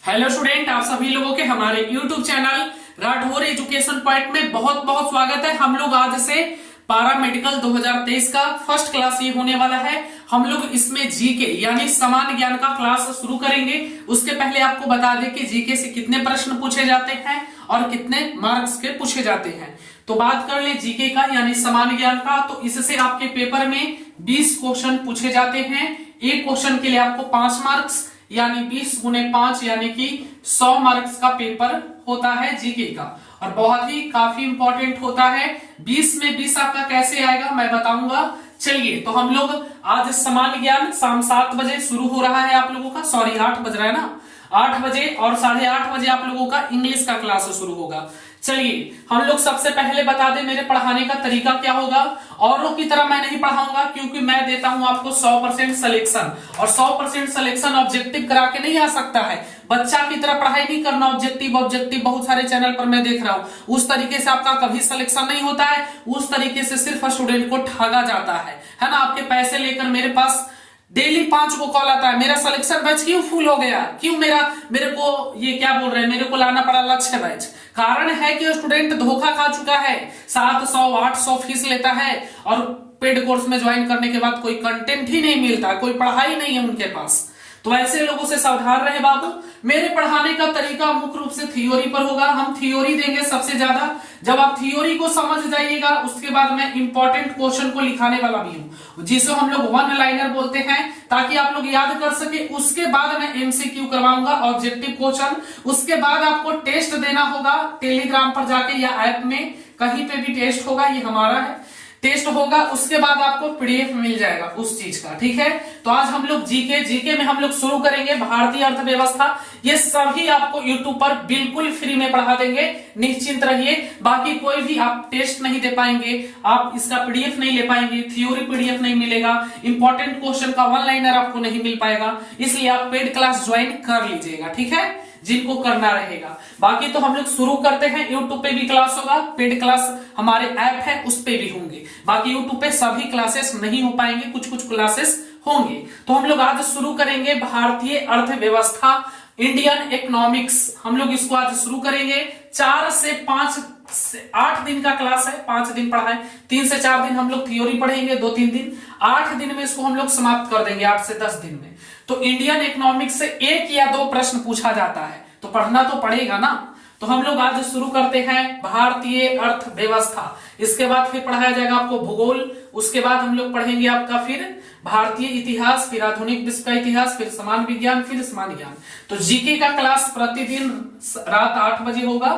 Hello student, आप सभी लोगों के हमारे YouTube channel Rathore education point में बहुत बहुत स्वागत है। हम लोग आज से पारा मेडिकल 2023 का फर्स्ट क्लास ये होने वाला है। हम लोग इसमें जीके यानी सामान्य ज्ञान का क्लास शुरू करेंगे। उसके पहले आपको बता दें कि जीके से कितने प्रश्न पूछे जाते हैं और कितने मार्क्स के पूछे जाते हैं। तो बात कर ले जीके का यानी सामान्य ज्ञान का, तो इससे आपके पेपर में 20 क्वेश्चन पूछे जाते हैं। एक क्वेश्चन के लिए आपको 5 मार्क्स यानी 20 गुने 5 यानी कि 100 मार्क्स का पेपर होता है जीके का, और बहुत ही काफी इंपॉर्टेंट होता है। 20 में 20 आपका कैसे आएगा मैं बताऊंगा। चलिए, तो हम लोग आज सामान्य ज्ञान शाम 7 बजे शुरू हो रहा है आप लोगों का, सॉरी 8 बज रहा है ना, 8 बजे, और 8:30 बजे आप लोगों का इंग्लिश का क्लास शुरू होगा। चलिए, हम लोग सबसे पहले बता दें मेरे पढ़ाने का तरीका क्या होगा। औरों की तरह मैं नहीं पढ़ाऊंगा, क्योंकि मैं देता हूं आपको 100% सिलेक्शन, और 100% सिलेक्शन ऑब्जेक्टिव करा के नहीं आ सकता है। बच्चा की तरह पढ़ाई नहीं करना, ऑब्जेक्टिव ऑब्जेक्टिव बहुत सारे चैनल पर मैं देख रहा हूं, उस तरीके से आपका कभी सिलेक्शन नहीं होता है। उस तरीके से सिर्फ स्टूडेंट को ठगा जाता है ना। आपके पैसे लेकर मेरे पास डेली 5 को कॉल आता है, मेरा सिलेक्शन बैच क्यों फुल हो गया, क्यों मेरे को ये क्या बोल रहे हैं, मेरे को लाना पड़ा लक्ष्य बैच। कारण है कि स्टूडेंट धोखा खा चुका है, 700 800 फीस लेता है और पेड कोर्स में ज्वाइन करने के बाद कोई कंटेंट ही नहीं मिलता, कोई पढ़ाई नहीं है उनके पास। तो ऐसे लोगों से सावधान रहे बाबू। मेरे पढ़ाने का तरीका मुख्य रूप से थ्योरी पर होगा। हम थ्योरी देंगे सबसे ज्यादा। जब आप थ्योरी को समझ जाइएगा, उसके बाद मैं इंपॉर्टेंट क्वेश्चन को लिखाने वाला भी हूं, जिसे हम लोग वन लाइनर बोलते हैं, ताकि आप लोग याद कर सके। उसके बाद मैं एमसीक्यू करवाऊंगा, ऑब्जेक्टिव क्वेश्चन। उसके बाद आपको टेस्ट देना होगा टेलीग्राम पर जाके या ऐप में, कहीं पे भी टेस्ट होगा, ये हमारा है, टेस्ट होगा। उसके बाद आपको पीडीएफ मिल जाएगा उस चीज का, ठीक है। तो आज हम लोग जीके में हम लोग शुरू करेंगे भारतीय अर्थव्यवस्था। ये सभी आपको यूट्यूब पर बिल्कुल फ्री में पढ़ा देंगे, निश्चिंत रहिए। बाकी कोई भी आप टेस्ट नहीं दे पाएंगे, आप इसका पीडीएफ नहीं ले पाएंगे, थ्योरी पीडीएफ नहीं मिलेगा, इंपॉर्टेंट क्वेश्चन का वन लाइनर आपको नहीं मिल पाएगा। इसलिए आप पेड क्लास ज्वाइन कर लीजिएगा, ठीक है, जिनको करना रहेगा। बाकी तो हम लोग शुरू करते हैं। यूट्यूब पे भी क्लास होगा, पेड क्लास हमारे ऐप है उस पे भी होंगे। बाकी यूट्यूब पे सभी क्लासेस नहीं हो पाएंगे, कुछ कुछ क्लासेस होंगे। तो हम लोग आज शुरू करेंगे भारतीय अर्थव्यवस्था, इंडियन इकोनॉमिक्स। हम लोग इसको आज शुरू करेंगे। 4 से 5 से 8 दिन का क्लास है, 5 दिन पढ़ाए, 3 से 4 दिन हम लोग थ्योरी पढ़ेंगे, 2-3 दिन, 8 दिन में इसको हम लोग समाप्त कर देंगे, 8 से 10 दिन में। तो इंडियन इकोनॉमिक्स से 1 या 2 प्रश्न पूछा जाता है, तो पढ़ना तो पड़ेगा ना। तो हम लोग आज शुरू करते हैं भारतीय अर्थव्यवस्था। इसके बाद फिर पढ़ाया जाएगा आपको भूगोल। उसके बाद हम लोग पढ़ेंगे आपका फिर भारतीय इतिहास, फिर आधुनिक विश्व का इतिहास, फिर सामान्य विज्ञान, फिर सामान्य ज्ञान। तो जीके का क्लास प्रतिदिन रात 8 बजे होगा,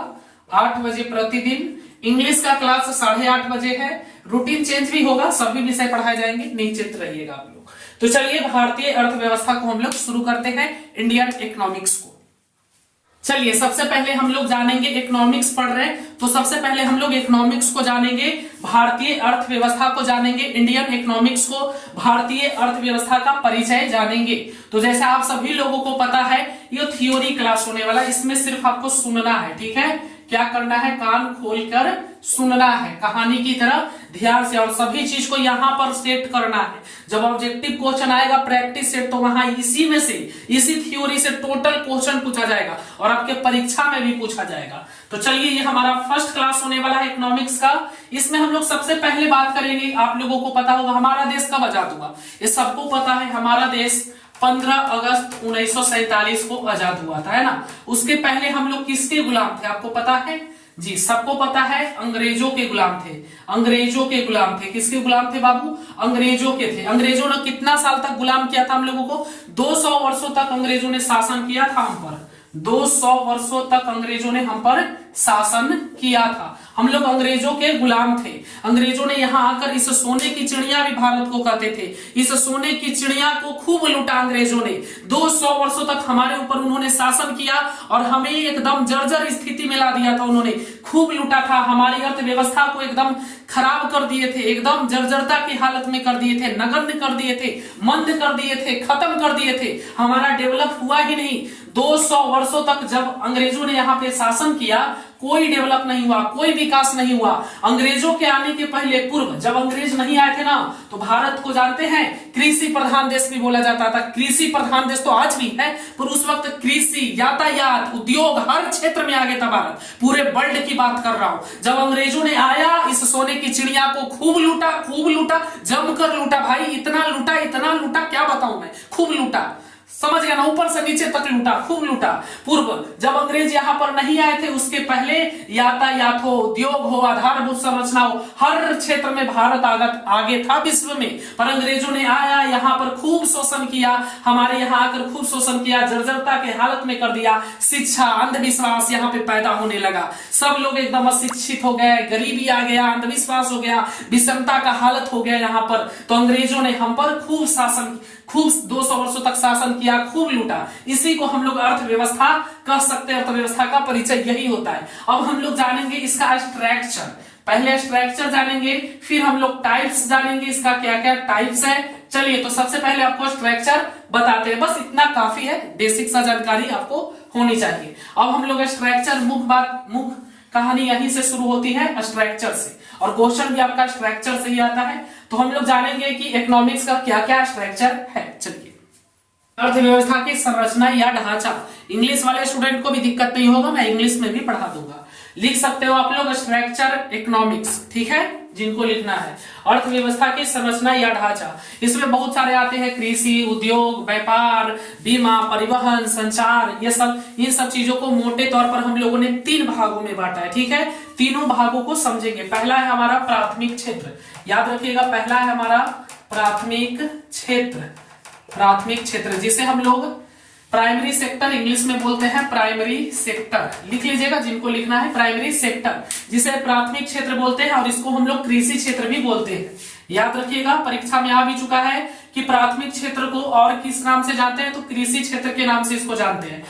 8 बजे प्रतिदिन। इंग्लिश का क्लास 8:30 बजे है। रूटीन चेंज भी होगा, सभी विषय पढ़ाए जाएंगे, निश्चित रहिएगा आप लोग। तो चलिए, भारतीय अर्थव्यवस्था को हम लोग शुरू करते हैं, इंडियन इकोनॉमिक्स को। चलिए, सबसे पहले हम लोग जानेंगे, इकोनॉमिक्स पढ़ रहे हैं तो सबसे पहले हम लोग इकोनॉमिक्स को जानेंगे, भारतीय अर्थव्यवस्था को जानेंगे, इंडियन इकोनॉमिक्स को, भारतीय अर्थव्यवस्था का परिचय जानेंगे। तो जैसे आप सभी लोगों को पता है, ये थ्योरी क्लास होने वाला है, इसमें सिर्फ आपको सुनना है, ठीक है। क्या करना है, कान खोलकर सुनना है, कहानी की तरह ध्यान से, और सभी चीज को यहां पर सेट करना है। जब ऑब्जेक्टिव क्वेश्चन आएगा प्रैक्टिस सेट, तो वहां इसी में से, इसी थ्योरी से टोटल क्वेश्चन पूछा जाएगा और आपके परीक्षा में भी पूछा जाएगा। तो चलिए, ये हमारा फर्स्ट क्लास होने वाला है इकोनॉमिक्स का। इसमें हम लोग सबसे पहले बात करेंगे, आप लोगों को पता होगा हमारा देश कब आजाद हुआ, ये सबको पता है। हमारा देश 15 अगस्त 1947 को आजाद हुआ था, है ना। उसके पहले हम लोग किसके गुलाम थे, आपको पता है जी, सबको पता है, अंग्रेजों के गुलाम थे। अंग्रेजों के गुलाम थे, किसके गुलाम थे बाबू, अंग्रेजों के थे। अंग्रेजों ने कितना साल तक गुलाम किया था हम लोगों को, 200 वर्षों तक अंग्रेजों ने शासन किया था हम पर। 200 वर्षों तक अंग्रेजों ने हम पर शासन किया था, हम लोग अंग्रेजों के गुलाम थे। अंग्रेजों ने यहाँ आकर इस सोने की चिड़िया भी भारत को कहते थे, इस सोने की चिड़िया को खूब लूटा अंग्रेजों ने। 200 वर्षों तक हमारे ऊपर उन्होंने शासन किया और हमें एकदम जर्जर स्थिति में ला दिया था उन्होंने, खूब लूटा था, हमारी अर्थव्यवस्था को एकदम खराब कर दिए थे, एकदम जर्जरता की हालत में कर दिए थे, नगण्य कर दिए थे, मंद कर दिए थे, खत्म कर दिए थे, हमारा डेवलप हुआ ही नहीं। 200 वर्षों तक जब अंग्रेजों ने यहाँ पे शासन किया, कोई डेवलप नहीं हुआ, कोई विकास नहीं हुआ। अंग्रेजों के आने के पहले पूर्व जब अंग्रेज नहीं आए थे ना, तो भारत को जानते हैं कृषि प्रधान देश भी बोला जाता था। कृषि प्रधान देश तो आज भी है, पर उस वक्त कृषि, यातायात, उद्योग हर क्षेत्र में आगे था भारत। पूरे वर्ल्ड की बात कर रहा हूं। जब अंग्रेजों ने आया, इस सोने की चिड़िया को खूब लूटा, जमकर लूटा भाई, इतना लूटा क्या बताऊं मैं, खूब लूटा, समझ गया ना, ऊपर से नीचे तक लूटा, खूब लूटा। पूर्व जब अंग्रेज यहां पर नहीं आए थे, उसके पहले यातायात हो, उद्योग हो, आधारभूत संरचना हो, हर क्षेत्र में भारत आगे था विश्व में। पर अंग्रेजों ने आया, यहां पर खूब शोषण किया, हमारे यहां आकर खूब शोषण किया, जर्जरता के हालत में कर दिया। शिक्षा, अंधविश्वास यहां पे पैदा होने लगा, सब लोग एकदम अशिक्षित हो गए, गरीबी आ गया, अंधविश्वास हो गया, विषमता का हालत हो गया यहां पर। तो अंग्रेजों ने हम पर खूब 200 वर्षों तक शासन किया, खूब लूटा। इसी को हम लोग अर्थव्यवस्था कह सकते हैं। अर्थव्यवस्था का परिचय यही होता है। अब हम लोग जानेंगे इसका स्ट्रक्चर, पहले स्ट्रक्चर जानेंगे, फिर हम लोग टाइप्स जानेंगे, इसका क्या क्या टाइप्स है। चलिए, तो सबसे पहले आपको स्ट्रक्चर बताते हैं, बस इतना काफी है, बेसिक सा जानकारी आपको होनी चाहिए। अब हम लोग स्ट्रक्चर, मुख्य कहानी यहीं से शुरू होती है, स्ट्रक्चर से, और क्वेश्चन भी आपका स्ट्रक्चर से ही आता है। तो हम लोग जानेंगे कि इकोनॉमिक्स का क्या क्या स्ट्रक्चर है। चलिए, अर्थव्यवस्था की संरचना या ढांचा, इंग्लिश वाले स्टूडेंट को भी दिक्कत नहीं होगा, मैं इंग्लिश में भी पढ़ा दूंगा। लिख सकते हो आप लोग स्ट्रक्चर इकोनॉमिक्स, ठीक है, जिनको लिखना है। अर्थव्यवस्था की संरचना या ढांचा, इसमें बहुत सारे आते हैं, कृषि, उद्योग, व्यापार, बीमा, परिवहन, संचार, ये सब, इन सब चीजों को मोटे तौर पर हम लोगों ने 3 भागों में बांटा है, ठीक है। तीनों भागों को समझेंगे। पहला है हमारा प्राथमिक क्षेत्र, याद रखिएगा, पहला है हमारा प्राथमिक क्षेत्र, जिसे हम लोग प्राइमरी सेक्टर इंग्लिश में बोलते हैं, प्राइमरी सेक्टर लिख लीजिएगा, जिनको लिखना है, प्राइमरी सेक्टर, जिसे प्राथमिक क्षेत्र बोलते हैं, और इसको हम लोग कृषि क्षेत्र भी बोलते हैं। याद रखिएगा, परीक्षा में आ भी चुका है कि प्राथमिक क्षेत्र को और किस नाम से जानते हैं, तो कृषि क्षेत्र के नाम से इसको जानते हैं।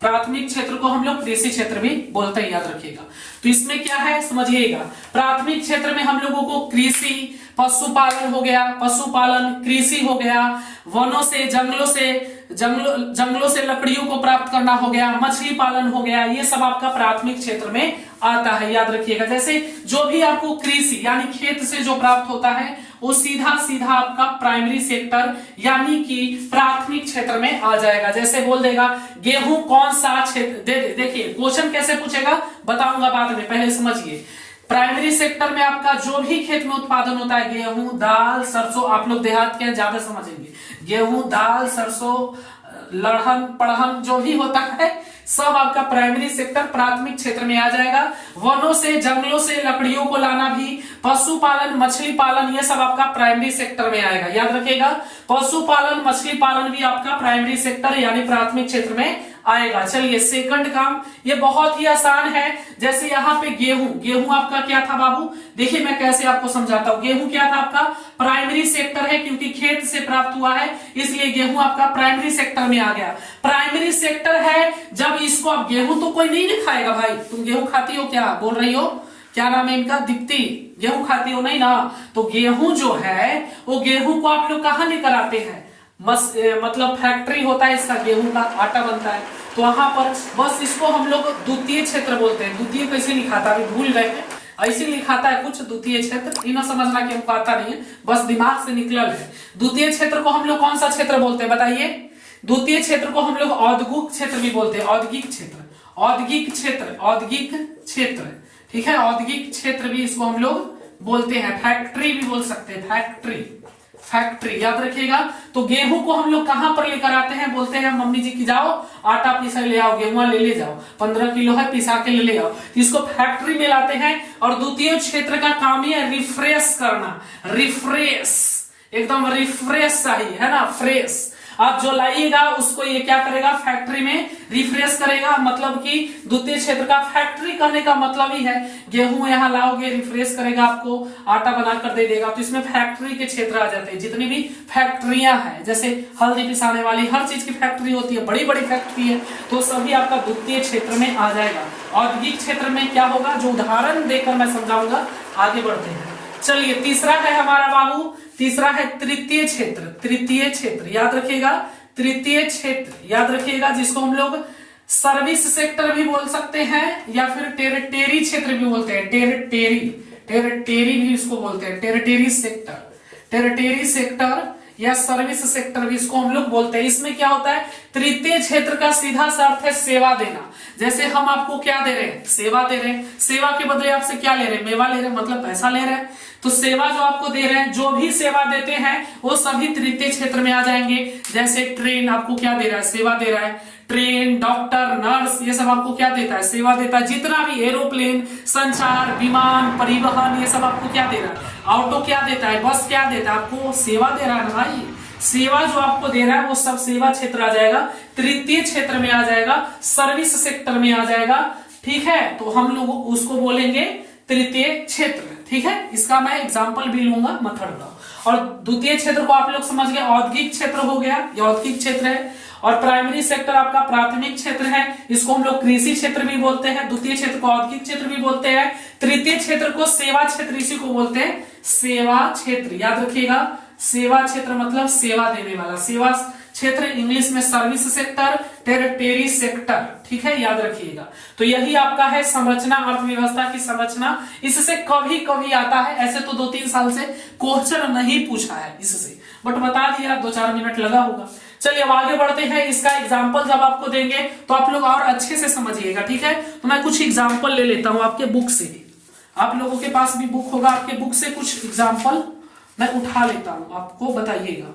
प्राथमिक क्षेत्र को हम लोग कृषि क्षेत्र भी बोलते हैं, याद रखिएगा। तो इसमें क्या है समझिएगा, प्राथमिक क्षेत्र में हम लोगों को कृषि, पशुपालन हो गया, पशुपालन, कृषि हो गया, वनों से, जंगलों से लकड़ियों को प्राप्त करना हो गया, मछली पालन हो गया, ये सब आपका प्राथमिक क्षेत्र में आता है, याद रखिएगा। जैसे जो भी आपको कृषि यानी खेत से जो प्राप्त होता है, वो सीधा सीधा आपका प्राइमरी सेक्टर यानी कि प्राथमिक क्षेत्र में आ जाएगा। जैसे बोल देगा गेहूं कौन सा क्षेत्र, देखिए क्वेश्चन कैसे पूछेगा बताऊंगा बाद में, पहले समझिए। प्राइमरी सेक्टर में आपका जो भी खेत में उत्पादन होता है, गेहूं, दाल, सरसों, आप लोग देहात के ज्यादा समझेंगे, गेहूं, दाल, सरसों, लड़हन, पड़हन, जो भी होता है, सब आपका प्राइमरी सेक्टर प्राथमिक क्षेत्र में आ जाएगा। वनों से, जंगलों से लकड़ियों को लाना भी, पशुपालन, मछली पालन, ये सब आपका प्राइमरी सेक्टर में आएगा, याद रखिएगा। पशुपालन, मछली पालन भी आपका प्राइमरी सेक्टर यानी प्राथमिक क्षेत्र में आएगा। चलिए, सेकंड काम, ये बहुत ही आसान है। जैसे यहाँ पे गेहूं आपका क्या था बाबू, देखिए मैं कैसे आपको समझाता हूँ। गेहूं क्या था आपका, प्राइमरी सेक्टर है, क्योंकि खेत से प्राप्त हुआ है, इसलिए गेहूं आपका प्राइमरी सेक्टर में आ गया। प्राइमरी सेक्टर है, जब इसको आप, गेहूं तो कोई नहीं खाएगा भाई, तुम गेहूं खाती हो क्या, बोल रही हो, क्या नाम है इनका, दीप्ति, गेहूं खाती हो नहीं ना। तो गेहूं जो है, वो गेहूं को आप लोग कहाँ लेकर आते हैं, मतलब फैक्ट्री होता है इसका, गेहूं का आटा बनता है, तो वहां पर बस इसको हम लोग द्वितीय क्षेत्र बोलते हैं। द्वितीय कैसे लिखा था, अभी भूल गए हैं, ऐसे लिखा था कुछ, द्वितीय क्षेत्र, इन्हें समझना कि हमको आता नहीं है, बस दिमाग से निकलल है। द्वितीय क्षेत्र को हम लोग कौन सा क्षेत्र बोलते हैं बताइए, द्वितीय क्षेत्र को हम लोग औद्योगिक क्षेत्र भी बोलते हैं, औद्योगिक क्षेत्र, ठीक है, औद्योगिक क्षेत्र भी इसको हम लोग बोलते हैं, फैक्ट्री भी बोल सकते हैं, फैक्ट्री, याद रखिएगा। तो गेहूं को हम लोग कहां पर लेकर आते हैं, बोलते हैं मम्मी जी की जाओ आटा पिसा ले आओ, गेहूं ले जाओ, 15 किलो है, पिसा के ले आओ, इसको फैक्ट्री में लाते हैं। और द्वितीय क्षेत्र का काम ही है रिफ्रेश करना, एकदम रिफ्रेश चाहिए, है ना, फ्रेश। आप जो लाइएगा उसको ये क्या करेगा, फैक्ट्री में रिफ्रेश करेगा, मतलब कि द्वितीय क्षेत्र का फैक्ट्री कहने का मतलब ही है, गेहूं यहाँ लाओगे, रिफ्रेश करेगा, आपको आटा बनाकर दे देगा, तो इसमें फैक्ट्री के क्षेत्र आ जाते हैं। जितनी भी फैक्ट्रियां हैं, जैसे हल्दी पिसाने वाली, हर चीज की फैक्ट्री होती है, बड़ी बड़ी फैक्ट्री है, तो सभी आपका द्वितीय क्षेत्र में आ जाएगा। औद्योगिक क्षेत्र में क्या होगा, जो उदाहरण देकर मैं समझाऊंगा, आगे बढ़ते हैं। चलिए, तीसरा है हमारा बाबू, तीसरा है तृतीय क्षेत्र, याद रखिएगा, तृतीय क्षेत्र याद रखिएगा, जिसको हम लोग सर्विस सेक्टर भी बोल सकते हैं या फिर टेरिटरी क्षेत्र भी बोलते हैं, टेरिटरी भी इसको बोलते हैं, टेरिटरी सेक्टर या सर्विस सेक्टर भी इसको हम लोग बोलते हैं। इसमें क्या होता है, तृतीय क्षेत्र का सीधा सा अर्थ है सेवा देना। जैसे हम आपको क्या दे रहे हैं, सेवा दे रहे हैं, सेवा के बदले आपसे क्या ले रहे हैं, मेवा ले रहे हैं, मतलब पैसा ले रहे हैं। तो सेवा जो आपको दे रहे हैं, जो भी सेवा देते हैं वो सभी तृतीय क्षेत्र में आ जाएंगे। जैसे ट्रेन आपको क्या दे रहा है, सेवा दे रहा है, ट्रेन, डॉक्टर, नर्स, ये सब आपको क्या देता है, सेवा देता है। जितना भी एरोप्लेन, संचार, विमान, परिवहन, ये सब आपको क्या दे रहा है, ऑटो क्या देता है, बस क्या देता है, आपको सेवा दे रहा है ना भाई। सेवा जो आपको दे रहा है वो सब सेवा क्षेत्र आ जाएगा, तृतीय क्षेत्र में आ जाएगा, सर्विस सेक्टर में आ जाएगा। ठीक है, तो हम लोग उसको बोलेंगे तृतीय क्षेत्र। ठीक है, इसका मैं एग्जांपल भी लूंगा मेथड का। और द्वितीय क्षेत्र को आप लोग समझ गए, औद्योगिक क्षेत्र हो गया, ये औद्योगिक क्षेत्र है। और प्राइमरी सेक्टर आपका प्राथमिक क्षेत्र है, इसको हम लोग कृषि क्षेत्र भी बोलते हैं। द्वितीय क्षेत्र को औद्योगिक क्षेत्र भी बोलते हैं। तृतीय क्षेत्र को सेवा क्षेत्र, इसी को बोलते हैं सेवा क्षेत्र। याद रखिएगा, सेवा क्षेत्र मतलब सेवा देने वाला, सेवा क्षेत्र इंग्लिश में सर्विस सेक्टर, टेरिटरी सेक्टर। ठीक है, याद रखिएगा। तो यही आपका है संरचना, अर्थव्यवस्था की संरचना। इससे कभी कभी आता है, ऐसे तो 2-3 साल से क्वेश्चन नहीं पूछा है इससे, बट बता दिया, 2-4 मिनट लगा होगा। चलिए अब आगे बढ़ते हैं। इसका एग्जाम्पल जब आपको देंगे तो आप लोग और अच्छे से समझिएगा। ठीक है, तो मैं कुछ एग्जाम्पल ले लेता हूं आपके बुक से। आप लोगों के पास भी बुक होगा, आपके बुक से कुछ एग्जाम्पल मैं उठा लेता हूं, आपको बताइएगा।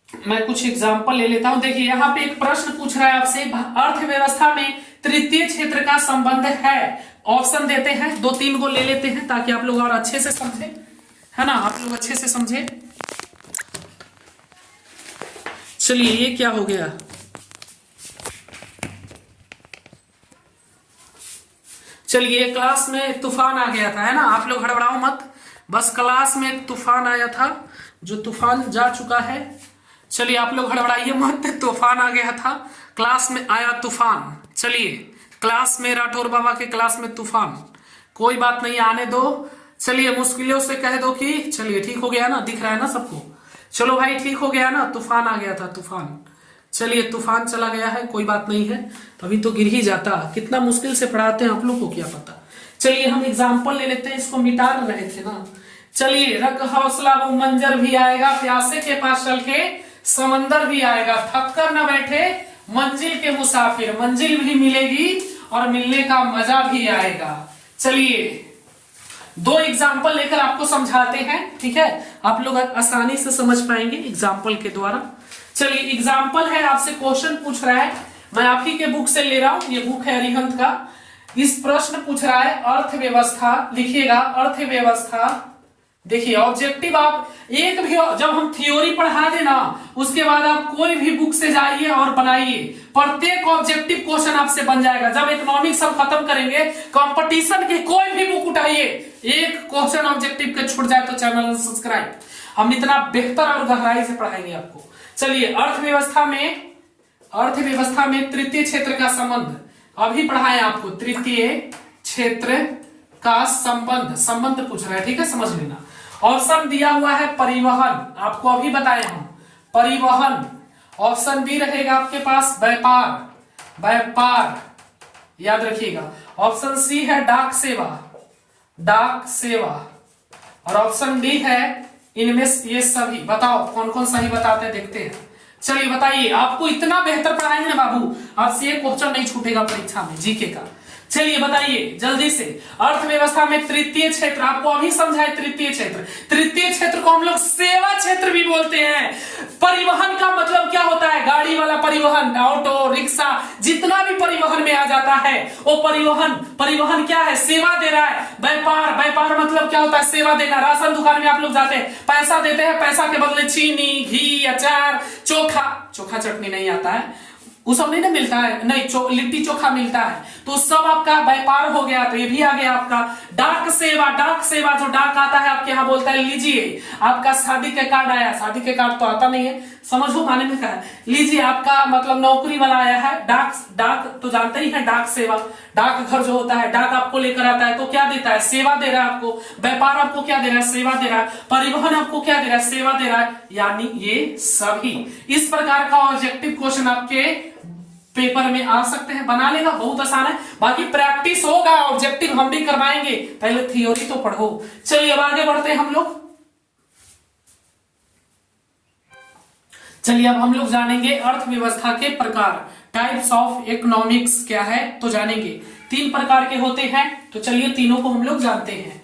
मैं कुछ एग्जाम्पल ले लेता हूं। देखिए यहाँ पे एक प्रश्न पूछ रहा है आपसे, अर्थव्यवस्था में तृतीय क्षेत्र का संबंध है। ऑप्शन देते हैं, 2-3 को ले लेते हैं ताकि आप लोग और अच्छे से समझे, है ना, आप लोग अच्छे से समझे। चलिए ये क्या हो गया, चलिए क्लास में एक तूफान आ गया था, है ना, आप लोग हड़बड़ाओ मत। बस क्लास में एक तूफान आया था, जो तूफान जा चुका है। चलिए आप लोग हड़बड़ाइए मत, तूफान आ गया था, क्लास में आया तूफान। चलिए क्लास में, राठौर बाबा के क्लास में तूफान, कोई बात नहीं, आने दो। चलिए मुश्किलों से कह दो कि चलिए ठीक हो गया ना, दिख रहा है ना सबको। चलो भाई ठीक हो गया ना, तूफान आ गया था, तूफान। चलिए तूफान चला गया है, कोई बात नहीं है, तभी तो गिर ही जाता। कितना मुश्किल से पढ़ाते हैं, आप लोग को क्या पता। चलिए हम एग्जाम्पल ले लेते हैं, इसको मिटा रहे थे ना। चलिए, रख हौसला वो मंजर भी आएगा, प्यासे के पास चल के समंदर भी आएगा, थक कर न बैठे मंजिल के मुसाफिर, मंजिल भी मिलेगी और मिलने का मजा भी आएगा। चलिए 2 एग्जाम्पल लेकर आपको समझाते हैं। ठीक है, आप लोग आसानी से समझ पाएंगे एग्जाम्पल के द्वारा। चलिए एग्जाम्पल है, आपसे क्वेश्चन पूछ रहा है, मैं आप ही के बुक से ले रहा हूं, ये बुक है अरिहंत का। इस प्रश्न पूछ रहा है अर्थव्यवस्था, लिखिएगा अर्थव्यवस्था। देखिए ऑब्जेक्टिव, आप एक भी जब हम थ्योरी पढ़ा देना उसके बाद आप कोई भी बुक से जाइए और बनाइए, प्रत्येक ऑब्जेक्टिव क्वेश्चन आपसे बन जाएगा। जब इकोनॉमिक्स सब खत्म करेंगे, कंपटीशन की कोई भी बुक उठाइए, एक क्वेश्चन ऑब्जेक्टिव के छूट जाए तो चैनल सब्सक्राइब, हम इतना बेहतर और गहराई से पढ़ाएंगे आपको। चलिए अर्थव्यवस्था में तृतीय क्षेत्र का संबंध अभी पढ़ाए आपको, तृतीय क्षेत्र का संबंध पूछ रहा है। ठीक है, समझ लेना। ऑप्शन दिया हुआ है परिवहन, आपको अभी बताए हम, परिवहन। ऑप्शन बी रहेगा आपके पास व्यापार, याद रखिएगा। ऑप्शन सी है डाक सेवा, और ऑप्शन डी है इनमें ये सभी। बताओ कौन कौन सही बताते हैं, देखते हैं। चलिए बताइए, आपको इतना बेहतर पढ़ाएंगे ना बाबू, आपसे एक क्वेश्चन नहीं छूटेगा परीक्षा में जीके का। चलिए बताइए जल्दी से, अर्थव्यवस्था में तृतीय क्षेत्र, आपको अभी समझाए तृतीय क्षेत्र को हम लोग सेवा क्षेत्र भी बोलते हैं। परिवहन का मतलब क्या होता है, गाड़ी वाला परिवहन, ऑटो, रिक्शा, जितना भी परिवहन में आ जाता है वो परिवहन क्या है, सेवा दे रहा है। व्यापार मतलब क्या होता है, सेवा देना। राशन दुकान में आप लोग जाते हैं, पैसा देते हैं, पैसा के बदले चीनी, घी, अचार, चोखा चटनी नहीं आता है, वो सब नहीं ना मिलता है, नहीं लिट्टी चोखा मिलता है, तो सब आपका व्यापार हो गया। तो ये भी आ गया आपका डाक सेवा। डाक सेवा जो डाक आता है आपके यहाँ बोलता है लीजिए, आपका शादी के कार्ड आया, शादी के कार्ड तो आता नहीं है, समझो माने में क्या है, लीजिए आपका मतलब नौकरी वाला आया है। डाक डाक तो जानते ही है, डाक सेवा, डाक घर जो होता है, डाक आपको लेकर आता है तो क्या देता है, सेवा दे रहा है आपको। व्यापार आपको क्या दे रहा है, सेवा दे रहा है। परिवहन आपको क्या दे रहा है, सेवा दे रहा है। यानी ये सभी इस प्रकार का ऑब्जेक्टिव क्वेश्चन आपके पेपर में आ सकते हैं, बना लेगा, बहुत आसान है। बाकी प्रैक्टिस होगा, ऑब्जेक्टिव हम भी करवाएंगे, पहले थ्योरी तो पढ़ो। चलिए अब आगे बढ़ते हैं हम लोग। चलिए अब हम लोग जानेंगे अर्थव्यवस्था के प्रकार, टाइप्स ऑफ इकोनॉमिक्स क्या है तो जानेंगे। 3 प्रकार के होते हैं, तो चलिए तीनों को हम लोग जानते हैं।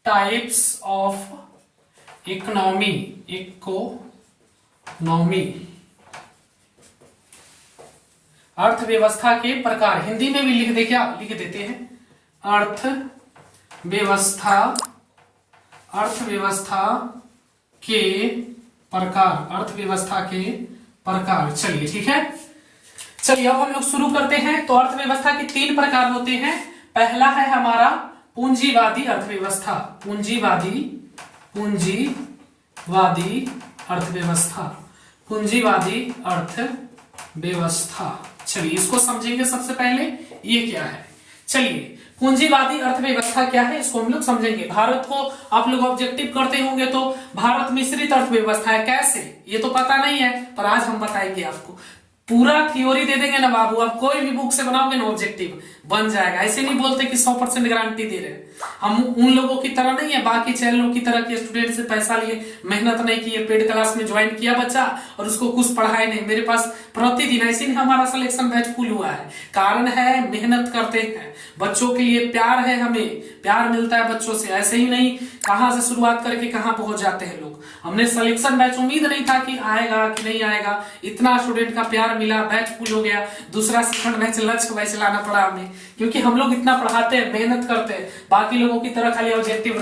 टाइप्स ऑफ इकोनॉमी, अर्थव्यवस्था के प्रकार, हिंदी में भी लिख दे, क्या लिख देते हैं, अर्थव्यवस्था के प्रकार। चलिए ठीक है, चलिए अब हम लोग शुरू करते हैं। तो अर्थव्यवस्था के 3 प्रकार होते हैं। पहला है हमारा पूंजीवादी अर्थव्यवस्था, पूंजीवादी अर्थव्यवस्था। चलिए इसको समझेंगे सबसे पहले, ये क्या है। चलिए पूंजीवादी अर्थव्यवस्था क्या है इसको हम लोग समझेंगे। भारत को आप लोग ऑब्जेक्टिव करते होंगे तो भारत मिश्रित अर्थव्यवस्था है, कैसे ये तो पता नहीं है, पर आज हम बताएंगे आपको। पूरा थ्योरी दे देंगे ना बाबू, आप कोई भी बुक से बनाओगे ना ऑब्जेक्टिव बन जाएगा। ऐसे नहीं बोलते कि 100% गारंटी दे रहे हैं, हम उन लोगों की तरह नहीं है, बाकी चैनलों की तरह के स्टूडेंट से पैसा लिए, मेहनत नहीं किए, पेड क्लास में ज्वाइन किया बच्चा और उसको कुछ पढ़ाए नहीं। मेरे पास प्रतिदिन, ऐसे नहीं हमारा सिलेक्शन बैच फुल हुआ है, कारण है मेहनत करते हैं, बच्चों के लिए प्यार है, हमें प्यार मिलता है बच्चों से। ऐसे ही नहीं कहां से शुरुआत करके कहां पहुंच जाते हैं लोग। हमने सिलेक्शन बैच, उम्मीद नहीं था कि आएगा कि नहीं आएगा, इतना स्टूडेंट का प्यार मिला, बैच फुल हो गया। दूसरा सेकंड बैच लक्ष्य बैच लाना पड़ा हमें, क्योंकि हम लोग इतना पढ़ाते हैं, मेहनत करते हैं। बाकी लोगों की तरह खाली ऑब्जेक्टिव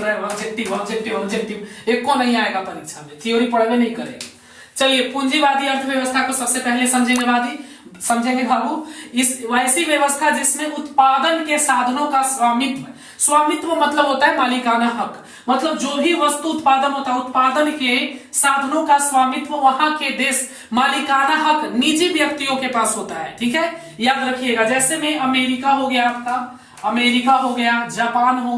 एक को नहीं आएगा परीक्षा में, थ्योरी पढ़वे नहीं करेंगे। चलिए पूंजीवादी अर्थव्यवस्था को सबसे पहले समझेंगे बाबू। इस वैसी व्यवस्था जिसमें उत्पादन के साधनों का स्वामित्व मतलब होता है मालिकाना हक, मतलब जो भी वस्तु उत्पादन होता है, उत्पादन के साधनों का स्वामित्व वहां के देश, मालिकाना हक निजी व्यक्तियों के पास होता है। ठीक है, याद रखिएगा। जैसे में अमेरिका हो गया आपका, अमेरिका हो गया, जापान हो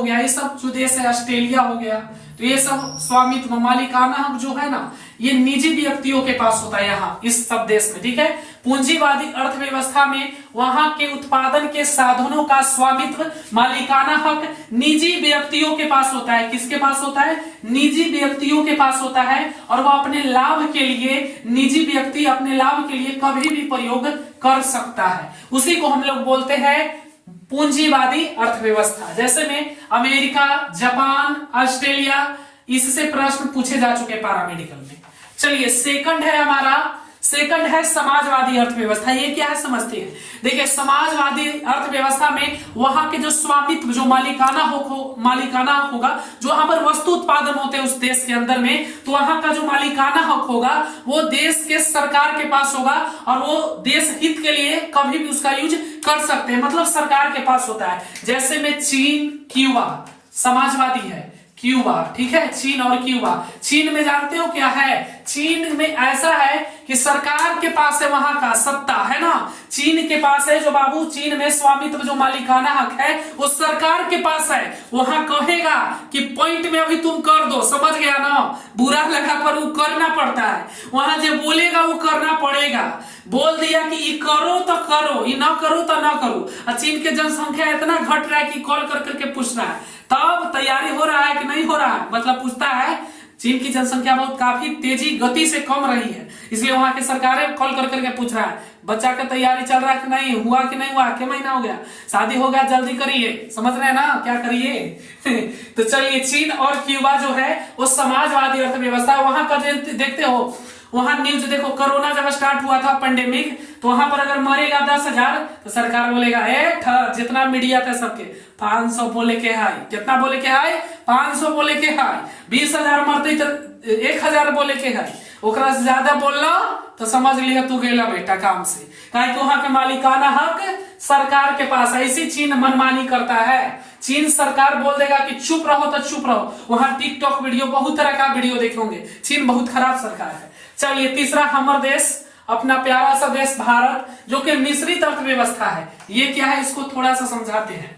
गया, ये सब जो देश है, ऑस्ट्रेलिया हो गया, तो ये सब स्वामित्व मालिकाना हक जो है ना, ये निजी व्यक्तियों के पास होता है यहाँ इस सब देश में। ठीक है, पूंजीवादी अर्थव्यवस्था में वहां के उत्पादन के साधनों का स्वामित्व मालिकाना हक निजी व्यक्तियों के पास होता है। किसके पास होता है, निजी व्यक्तियों के पास होता है, और वह अपने लाभ के लिए, निजी व्यक्ति अपने लाभ के लिए कभी भी प्रयोग कर सकता है। उसी को हम लोग बोलते हैं पूंजीवादी अर्थव्यवस्था। जैसे में अमेरिका, जापान, ऑस्ट्रेलिया, इससे प्रश्न पूछे जा चुके पैरामेडिकल में। चलिए सेकंड है समाजवादी अर्थव्यवस्था। ये क्या है समझते हैं। देखिए समाजवादी अर्थव्यवस्था में वहां के जो स्वामित्व, जो मालिकाना हक होगा, जो वहां पर वस्तु उत्पादन होते हैं उस देश के अंदर में, तो वहां का जो मालिकाना हक होगा वो देश के सरकार के पास होगा, और वो देश हित के लिए कभी भी उसका यूज कर सकते हैं, मतलब सरकार के पास होता है। जैसे में चीन, क्यूबा समाजवादी है, क्यूबा, ठीक है, चीन और क्यूबा। चीन में जानते हो क्या है, चीन में ऐसा है कि सरकार के पास है वहां का सत्ता, है ना, चीन के पास है जो बाबू, चीन में स्वामित्व जो मालिकाना हक है वो सरकार के पास है। वहां कहेगा कि पॉइंट में अभी तुम कर दो, समझ गया ना, बुरा लगा पर वो करना पड़ता है, वहां जो बोलेगा वो करना पड़ेगा। बोल दिया कि ये करो तो करो, ये ना करो तो ना करो। और चीन की जनसंख्या इतना घट रहा है कि कॉल कर करके पूछ रहा है, तब तैयारी हो रहा है कि नहीं हो रहा है, मतलब पूछता है। चीन की जनसंख्या बहुत काफी तेजी गति से कम रही है, इसलिए वहां के सरकारें कॉल कर करके पूछ रहा है बच्चा का तैयारी चल रहा है कि नहीं, हुआ कि नहीं हुआ, क्या महीना हो गया, शादी हो गया, जल्दी करिए, समझ रहे हैं ना क्या करिए। तो चलिए चीन और क्यूबा जो है वो समाजवादी अर्थव्यवस्था, वहां का देखते हो, वहां न्यूज देखो, कोरोना जब स्टार्ट हुआ था पेंडेमिक, तो तो वहां पर अगर मरेगा 10,000 तो सरकार बोलेगा जितना मीडिया था सबके 500 बोले के हाय, कितना बोले के हाय, 500 बोले के हाय, 20,000 मरते तो 1,000 बोले के हाय, ओकरा से ज्यादा बोलना तो समझ लिया तू गेला बेटा काम से। काहे कि वहां के मालिकाना हक सरकार के पास। ऐसी चीन मनमानी करता है। चीन सरकार बोल देगा कि चुप रहो तो चुप रहो। वहां टिकटॉक वीडियो, बहुत तरह का वीडियो देखोगे। चीन बहुत खराब सरकार है। चलिए तीसरा, हमारा देश, अपना प्यारा सा देश भारत, जो कि मिश्रित अर्थव्यवस्था है। ये क्या है, इसको थोड़ा सा समझाते हैं।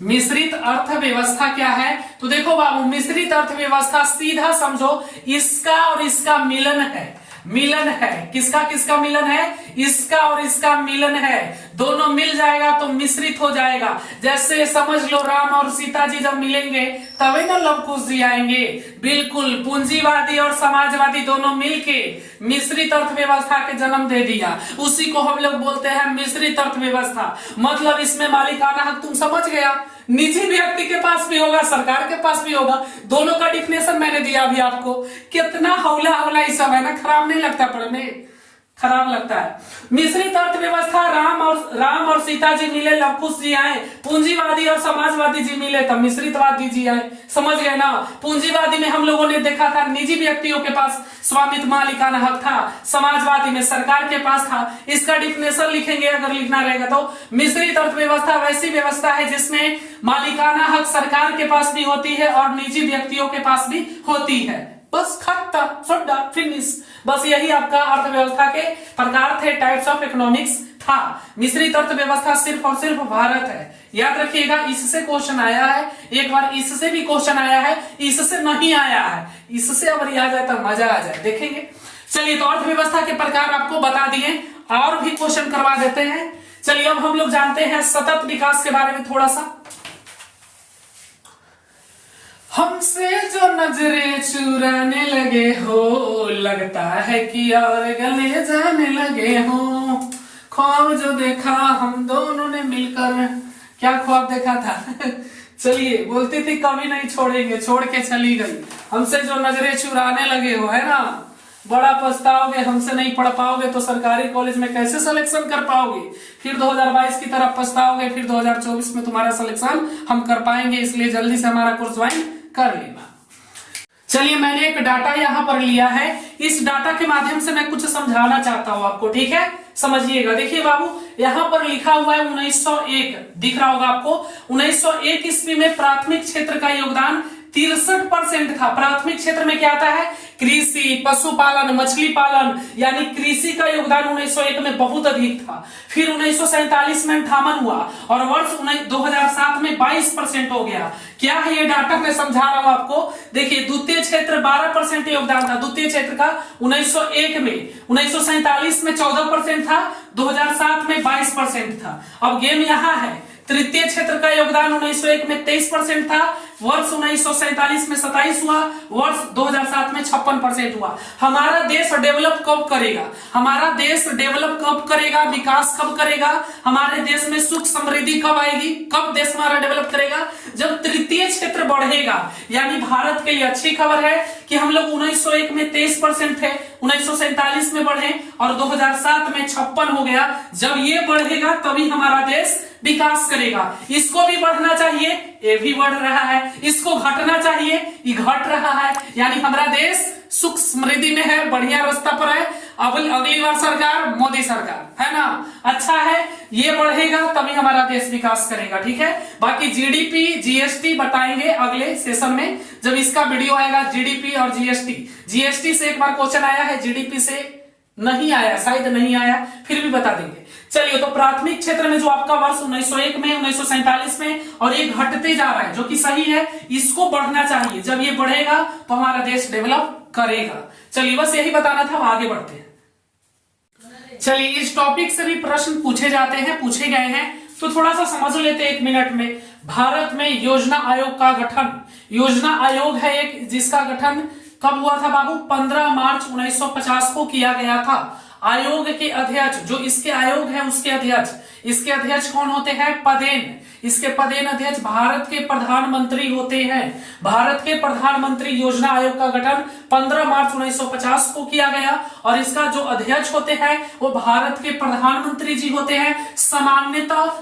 मिश्रित अर्थव्यवस्था क्या है? तो देखो बाबू, मिश्रित अर्थव्यवस्था सीधा समझो, इसका और इसका मिलन है। मिलन है, किसका किसका मिलन है? इसका और इसका मिलन है। दोनों मिल जाएगा तो मिश्रित हो जाएगा। जैसे समझ लो, राम और सीता जी जब मिलेंगे तभी ना लव कुश जी आएंगे। बिल्कुल, पूंजीवादी और समाजवादी दोनों मिलके मिश्रित अर्थव्यवस्था के जन्म दे दिया। उसी को हम लोग बोलते हैं मिश्रित अर्थव्यवस्था। मतलब इसमें मालिकाना हक, तुम समझ गया, निजी व्यक्ति के पास भी होगा, सरकार के पास भी होगा। दोनों का डिफिनेशन मैंने दिया अभी आपको। कितना हौला हौला ये सब है ना, खराब नहीं लगता पढ़ने? खराब लगता है। मिश्रित अर्थव्यवस्था, राम और सीता जी मिले, लव कुश जी आए। पूंजीवादी और समाजवादी जी मिले तो मिश्रितवादी जी आए। समझ गए ना? पूंजीवादी में हम लोगों ने देखा था निजी व्यक्तियों के पास स्वामित्व मालिकाना हक था, समाजवादी में सरकार के पास था। इसका डिफिनेशन लिखेंगे अगर लिखना रहेगा तो। मिश्रित अर्थव्यवस्था वैसी व्यवस्था है जिसमें मालिकाना हक सरकार के पास भी होती है और निजी व्यक्तियों के पास भी होती है। बस खत्म, सोडा, फिनिश। बस यही आपका अर्थव्यवस्था के प्रकार थे, टाइप्स ऑफ इकोनॉमिक्स था। मिश्रित अर्थव्यवस्था सिर्फ और सिर्फ भारत है। याद रखिएगा, इससे क्वेश्चन आया है, एक बार इससे भी क्वेश्चन आया है, इससे नहीं आया है। इससे अगर याद आए तो मजा आ जाए, देखेंगे। चलिए, तो अर्थव्यवस्था के प्रकार आपको बता दिए, और भी क्वेश्चन करवा देते हैं। चलिए, अब हम लोग जानते हैं सतत विकास के बारे में थोड़ा सा। हमसे जो नजरें चुराने लगे हो, लगता है कि और गले जाने लगे हो। ख्वाब जो देखा हम दोनों ने मिलकर, क्या ख्वाब देखा था? चलिए, बोलती थी कभी नहीं छोड़ेंगे, छोड़ के चली गई। हमसे जो नजरें चुराने लगे हो, है ना, बड़ा पछताओगे। हमसे नहीं पढ़ पाओगे तो सरकारी कॉलेज में कैसे सिलेक्शन कर पाओगे? फिर 2022 की तरफ पछताओगे, फिर 2024 में तुम्हारा सिलेक्शन हम कर पाएंगे। इसलिए जल्दी से हमारा कोर्स ज्वाइन कर लेना। चलिए, मैंने एक डाटा यहां पर लिया है। इस डाटा के माध्यम से मैं कुछ समझाना चाहता हूं आपको, ठीक है? समझिएगा। देखिए बाबू, यहां पर लिखा हुआ है 1901, दिख रहा होगा आपको। 1901 ईस्वी में प्राथमिक क्षेत्र का योगदान 63% था। प्राथमिक क्षेत्र में क्या आता है? कृषि, पशुपालन, मछली पालन, यानी कृषि का योगदान 1901 में बहुत अधिक था। फिर 1947 में 58 हुआ और वर्ष 2007 में 22% हो गया। क्या है ये डाटा? मैं समझा रहा हूं आपको। देखिए, द्वितीय क्षेत्र 12% योगदान था द्वितीय क्षेत्र का 1901 में। 1947 में 14% था, 2007 में 22% था। अब गेम यहां है, तृतीय क्षेत्र का योगदान 1901 में 23% था, वर्ष 1947 में 27 हुआ, वर्ष 2007 में 56% हुआ। हमारा देश डेवलप कब करेगा? हमारा देश डेवलप कब करेगा? विकास कब करेगा? हमारे देश में सुख समृद्धि कब आएगी? कब देश हमारा डेवलप करेगा? जब तृतीय क्षेत्र बढ़ेगा। यानी भारत के लिए अच्छी खबर है कि हम लोग 1901 में 23% थे, 1947 में बढ़े और 2007 में 56 हो गया। जब ये बढ़ेगा तभी हमारा देश विकास करेगा। इसको भी बढ़ना चाहिए, ये भी बढ़ रहा है। इसको घटना चाहिए, ये घट रहा है। यानी हमारा देश सुख समृद्धि में है, बढ़िया रास्ता पर है। अब अगली बार सरकार मोदी सरकार, है ना, अच्छा है। ये बढ़ेगा तभी हमारा देश विकास करेगा, ठीक है। बाकी जीडीपी, जीएसटी बताएंगे अगले सेशन में, जब इसका वीडियो आएगा। जीडीपी और जीएसटी से एक बार क्वेश्चन आया है, जीडीपी से नहीं आया, शायद नहीं आया, फिर भी बता देंगे। चलिए, तो प्राथमिक क्षेत्र में जो आपका वर्ष 1901 में, 1947 में, और ये घटते जा रहा है, जो कि सही है। इसको बढ़ना चाहिए। जब ये बढ़ेगा तो हमारा देश डेवलप करेगा। चलिए, बस यही बताना था। आगे बढ़ते हैं। चलिए, इस टॉपिक से भी प्रश्न पूछे जाते हैं, पूछे गए हैं, तो थोड़ा सा समझ लेते हैं 1 मिनट में। भारत में योजना आयोग का गठन, योजना आयोग है एक, जिसका गठन कब हुआ था बाबू? 15 मार्च 1950 को किया गया था। आयोग के अध्यक्ष, जो इसके आयोग है उसके अध्यक्ष, इसके अध्यक्ष कौन होते हैं? पदेन। इसके पदेन अध्यक्ष भारत के प्रधानमंत्री होते हैं। भारत के प्रधानमंत्री योजना आयोग का गठन 15 मार्च 1950 को किया गया और इसका जो अध्यक्ष होते हैं वो भारत के प्रधानमंत्री जी होते हैं। सामान्यतः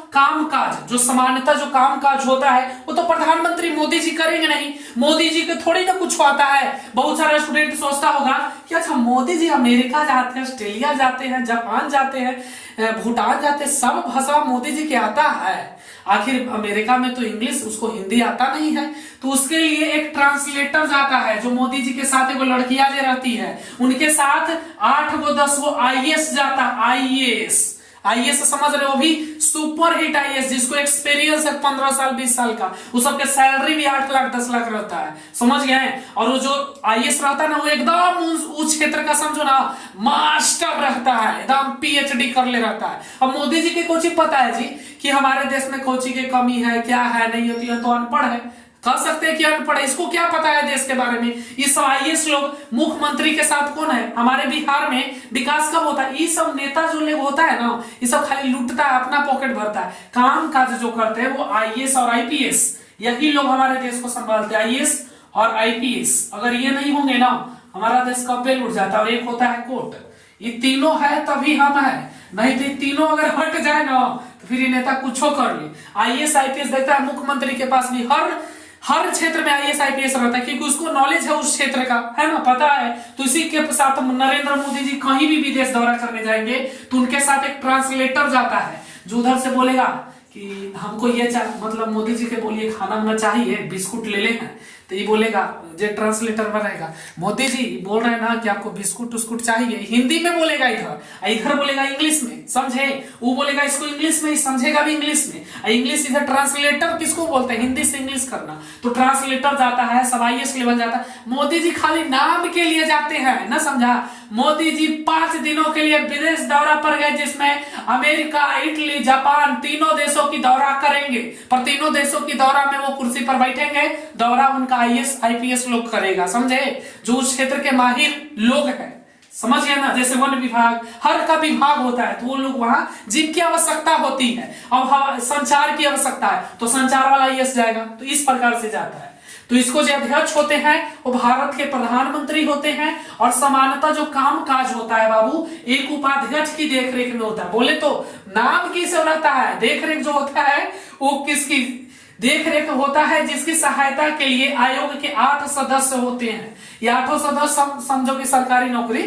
सामान्यतः जो कामकाज होता है वो तो प्रधानमंत्री मोदी जी करेंगे नहीं, मोदी जी के थोड़ी ना कुछ आता है। बहुत सारा स्टूडेंट सोचता होगा कि अच्छा मोदी जी अमेरिका जाते हैं, ऑस्ट्रेलिया जाते हैं, जापान जाते हैं, भूटान जाते हैं, सब भाषा मोदी जी के आता है। आखिर अमेरिका में तो इंग्लिश, उसको हिंदी आता नहीं है, तो उसके लिए एक ट्रांसलेटर जाता है जो मोदी जी के साथ एगो लड़कियां जो रहती है उनके साथ 8 गो 10 गो आईएएस जाता है। आईएएस समझ रहे हो, भी सुपर हिट आईएएस जिसको एक्सपीरियंस है 15 साल 20 साल का, उस सबके सैलरी भी 8 लाख 10 लाख रहता है, समझ गए। और वो जो आईएएस रहता है ना वो एकदम उस क्षेत्र का समझो ना मास्टर रहता है, एकदम पीएचडी कर ले रहता है। अब मोदी जी के कोची पता है जी कि हमारे देश में कोची की कमी है, क्या है, नहीं होती है, तो अनपढ़ है, कह सकते हैं कि अनपढ़ है, इसको क्या पता है देश के बारे में। ये सब आईएएस लोग मुख्यमंत्री के साथ कौन है, हमारे बिहार में विकास कब होता है, ये सब नेता जो लोग होता है ना ये सब खाली लूटता है, अपना पॉकेट भरता है। काम काज जो करते हैं वो आईएएस और आईपीएस, यही लोग हमारे देश को संभालते हैं, आईएएस और आईपीएस। अगर ये नहीं होंगे ना हमारा देश कब पे लुट जाता है। और एक होता है कोर्ट, ये तीनों है तभी हम है, नहीं तो तीनों अगर हट जाए ना तो फिर ये नेता कुछ कर ले। आईएएस आईपीएस देखता है मुख्यमंत्री के पास भी हर क्षेत्र में आईएएस आईपीएस रहता है क्योंकि उसको नॉलेज है उस क्षेत्र का, है ना, पता है। तो इसी के साथ नरेंद्र मोदी जी कहीं भी विदेश दौरा करने जाएंगे तो उनके साथ एक ट्रांसलेटर जाता है जो उधर से बोलेगा कि हमको ये मतलब मोदी जी के बोलिए खाना वाना चाहिए, बिस्कुट ले लें, तो ये बोलेगा जो ट्रांसलेटर में रहेगा मोदी जी बोल रहे हैं ना कि आपको बिस्कुट उस्कुट चाहिए, हिंदी में बोलेगा, इधर बोलेगा इंग्लिश में, समझे, वो बोलेगा इसको इंग्लिश में, समझेगा भी इंग्लिश में, इंग्लिश इधर ट्रांसलेटर किसको बोलते हैं, हिंदी से इंग्लिश करना। तो ट्रांसलेटर जाता है, सब आईएएस लेवल जाता है। मोदी जी खाली नाम के लिए जाते हैं, ना समझा। मोदी जी 5 दिनों के लिए विदेश दौरा पर गए जिसमें अमेरिका, इटली, जापान तीनों देशों की दौरा करेंगे, पर तीनों देशों की दौरा में वो कुर्सी पर बैठेंगे, दौरा उनका आईएएस आईपीएस लोग करेगा, समझे, जो उस क्षेत्र के माहिर लोग हैं, समझ गए ना। जैसे वन विभाग, हर का विभाग होता है तो वो लोग वहां जिनकी आवश्यकता होती है, अब संचार की आवश्यकता है तो संचार वाला आईएएस जाएगा, तो इस प्रकार से जाता है। तो इसको जो अध्यक्ष होते हैं वो भारत के प्रधानमंत्री होते हैं और सामान्यतः जो काम काज होता है बाबू एक उपाध्यक्ष की देखरेख में होता है। बोले तो नाम की से रहता है, देखरेख जो होता है वो किसकी देखरेख होता है, जिसकी सहायता के लिए आयोग के 8 सदस्य होते हैं। ये 8 सदस्य समझो कि सरकारी नौकरी,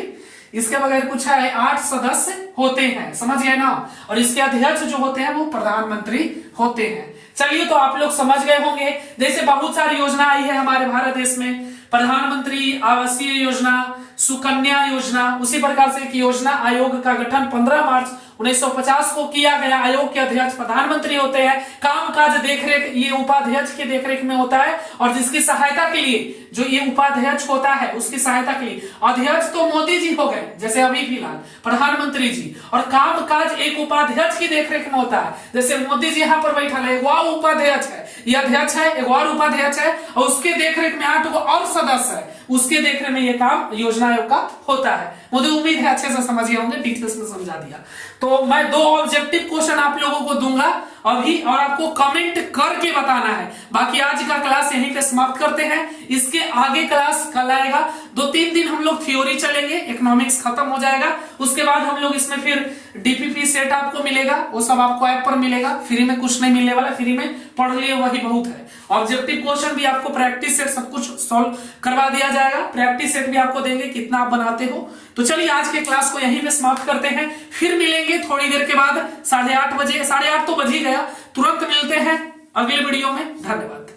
इसके बगैर कुछ है, 8 सदस्य होते हैं, समझ गए ना। और इसके अध्यक्ष जो होते हैं वो प्रधानमंत्री होते हैं। चलिए तो आप लोग समझ गए होंगे, जैसे बहुत सारी योजना आई है हमारे भारत देश में, प्रधानमंत्री आवासीय योजना, सुकन्या योजना, उसी प्रकार से एक योजना आयोग का गठन 15 मार्च 1950 को किया गया। आयोग के अध्यक्ष प्रधानमंत्री होते हैं, कामकाज देखरेख ये उपाध्यक्ष की देखरेख में होता है और जिसकी सहायता के लिए जो ये उपाध्यक्ष होता है उसकी सहायता के लिए अध्यक्ष तो मोदी जी हो गए जैसे अभी फिलहाल प्रधानमंत्री जी, और कामकाज एक उपाध्यक्ष की देखरेख में होता है। जैसे मोदी जी यहाँ पर बैठा है, वह उपाध्यक्ष है, ये अध्यक्ष है, एक और उपाध्यक्ष है और उसके देखरेख में 8 और सदस्य है, उसके देखरेख में ये काम योजना आयोग का होता है। मुझे उम्मीद है अच्छे से समझ गए होंगे, डिटेल्स में समझा दिया। तो मैं 2 ऑब्जेक्टिव क्वेश्चन आप लोगों को दूंगा अभी और आपको कमेंट करके बताना है। बाकी आज का क्लास यहीं पे समाप्त करते हैं, इसके आगे क्लास कल आएगा। 2-3 दिन हम लोग थ्योरी चलेंगे, इकोनॉमिक्स खत्म हो जाएगा, उसके बाद हम लोग इसमें फिर डीपीपी सेट आपको मिलेगा, वो सब आपको ऐप पर मिलेगा, फ्री में कुछ नहीं मिलने वाला, फ्री में पढ़ लिए वही बहुत है। ऑब्जेक्टिव क्वेश्चन भी आपको प्रैक्टिस सेट सब कुछ सॉल्व करवा दिया जाएगा, प्रैक्टिस सेट भी आपको देंगे कितना आप बनाते हो। तो चलिए आज के क्लास को यहीं पे समाप्त करते हैं, फिर मिलेंगे थोड़ी देर के बाद 8:30 बजे, 8:30 तो बज ही गया, तुरंत मिलते हैं अगले वीडियो में। धन्यवाद।